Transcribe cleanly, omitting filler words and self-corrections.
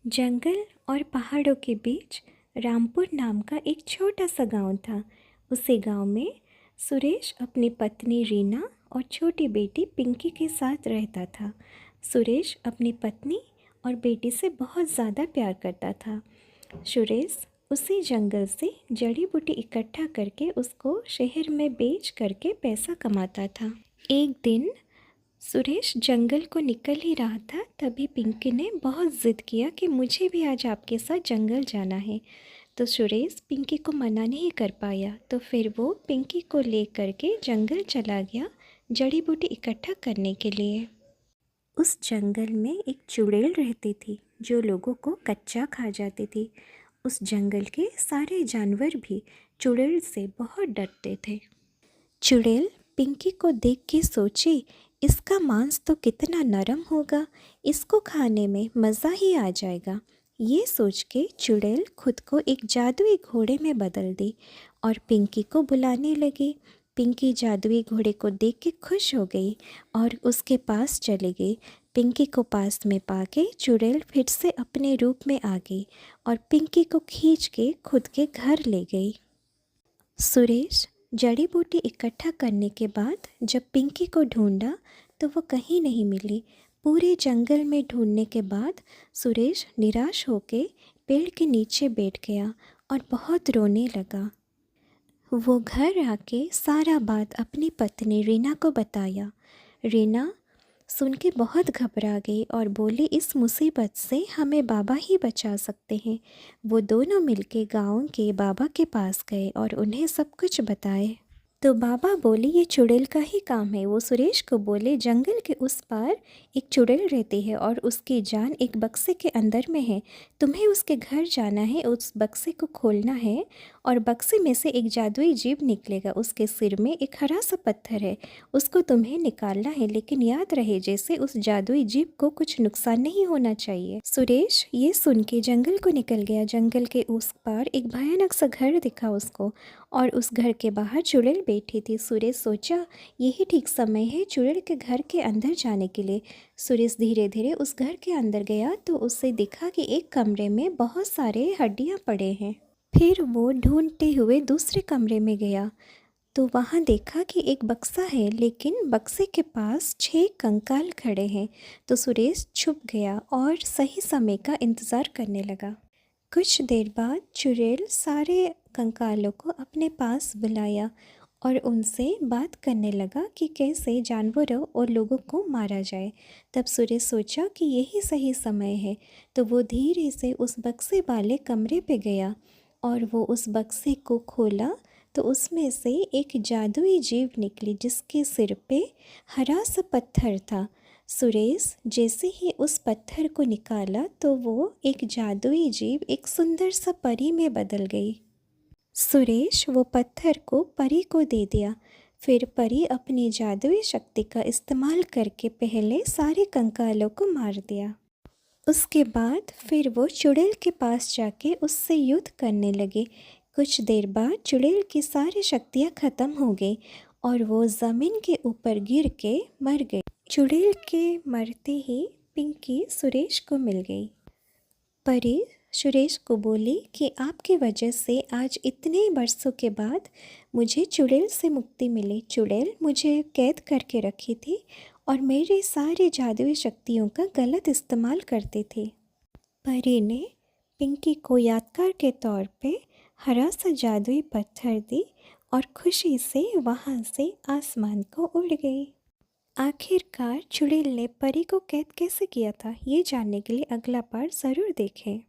जंगल और पहाड़ों के बीच रामपुर नाम का एक छोटा सा गांव था। उसी गांव में सुरेश अपनी पत्नी रीना और छोटी बेटी पिंकी के साथ रहता था। सुरेश अपनी पत्नी और बेटी से बहुत ज़्यादा प्यार करता था। सुरेश उसी जंगल से जड़ी बूटी इकट्ठा करके उसको शहर में बेच करके पैसा कमाता था। एक दिन सुरेश जंगल को निकल ही रहा था, तभी पिंकी ने बहुत ज़िद किया कि मुझे भी आज आपके साथ जंगल जाना है। तो सुरेश पिंकी को मना नहीं कर पाया, तो फिर वो पिंकी को ले करके जंगल चला गया जड़ी बूटी इकट्ठा करने के लिए। उस जंगल में एक चुड़ैल रहती थी जो लोगों को कच्चा खा जाती थी। उस जंगल के सारे जानवर भी चुड़ैल से बहुत डरते थे। चुड़ैल पिंकी को देख के सोची, इसका मांस तो कितना नरम होगा, इसको खाने में मज़ा ही आ जाएगा। ये सोच के चुड़ैल खुद को एक जादुई घोड़े में बदल दी और पिंकी को बुलाने लगी। पिंकी जादुई घोड़े को देख के खुश हो गई और उसके पास चली गई। पिंकी को पास में पाके चुड़ैल फिर से अपने रूप में आ गई और पिंकी को खींच के खुद के घर ले गई। सुरेश जड़ी बूटी इकट्ठा करने के बाद जब पिंकी को ढूंढा तो वो कहीं नहीं मिली। पूरे जंगल में ढूंढने के बाद सुरेश निराश होकर पेड़ के नीचे बैठ गया और बहुत रोने लगा। वो घर आके सारा बात अपनी पत्नी रीना को बताया। रीना सुन के बहुत घबरा गई और बोली, इस मुसीबत से हमें बाबा ही बचा सकते हैं। वो दोनों मिलके गांव के बाबा के पास गए और उन्हें सब कुछ बताए। तो बाबा बोले, ये चुड़ैल का ही काम है। वो सुरेश को बोले, जंगल के उस पार एक चुड़ैल रहती है और उसकी जान एक बक्से के अंदर में है। तुम्हें उसके घर जाना है, उस बक्से को खोलना है और बक्से में से एक जादुई जीव निकलेगा। उसके सिर में एक हरा सा पत्थर है, उसको तुम्हें निकालना है, लेकिन याद रहे जैसे उस जादुई जीव को कुछ नुकसान नहीं होना चाहिए। सुरेश ये सुन के जंगल को निकल गया। जंगल के उस पार एक भयानक सा घर दिखा उसको और उस घर के बाहर चुड़ैल बैठी थी। सुरेश सोचा, यही ठीक समय है चुड़ैल के घर के अंदर जाने के लिए। सुरेश धीरे धीरे उस घर के अंदर गया तो उसे दिखा कि एक कमरे में बहुत सारे हड्डियां पड़े हैं। फिर वो ढूंढते हुए दूसरे कमरे में गया तो वहाँ देखा कि एक बक्सा है, लेकिन बक्से के पास 6 कंकाल खड़े हैं। तो सुरेश छुप गया और सही समय का इंतज़ार करने लगा। कुछ देर बाद चुड़ैल सारे कंकालों को अपने पास बुलाया और उनसे बात करने लगा कि कैसे जानवरों और लोगों को मारा जाए। तब सुरेश सोचा कि यही सही समय है, तो वो धीरे से उस बक्से वाले कमरे पे गया और वो उस बक्से को खोला तो उसमें से एक जादुई जीव निकली जिसके सिर पे हरा सा पत्थर था। सुरेश जैसे ही उस पत्थर को निकाला तो वो एक जादुई जीव एक सुंदर सा परी में बदल गई। सुरेश वो पत्थर को परी को दे दिया। फिर परी अपनी जादुई शक्ति का इस्तेमाल करके पहले सारे कंकालों को मार दिया। उसके बाद फिर वो चुड़ैल के पास जाके उससे युद्ध करने लगे। कुछ देर बाद चुड़ैल की सारी शक्तियाँ ख़त्म हो गई और वो ज़मीन के ऊपर गिर के मर गई। चुड़ैल के मरते ही पिंकी सुरेश को मिल गई। परी सुरेश को बोली कि आपकी वजह से आज इतने बरसों के बाद मुझे चुड़ैल से मुक्ति मिली। चुड़ैल मुझे कैद करके रखी थी और मेरे सारे जादुई शक्तियों का गलत इस्तेमाल करते थे। परी ने पिंकी को यादगार के तौर पे हरा सा जादुई पत्थर दी और खुशी से वहाँ से आसमान को उड़ गई। आखिरकार चुड़ैल ने परी को कैद कैसे किया था, ये जानने के लिए अगला पार्ट ज़रूर देखें।